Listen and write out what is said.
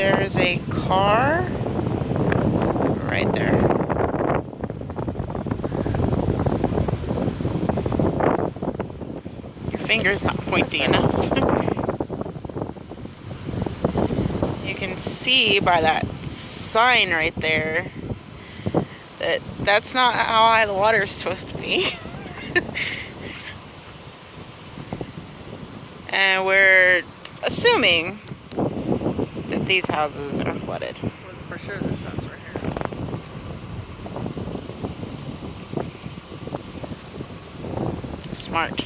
There's a car right there. Your finger's not pointy enough. You can see by that sign right there that that's not how high the water is supposed to be. And we're assuming that these houses are flooded. Well, for sure this house right here. Smart.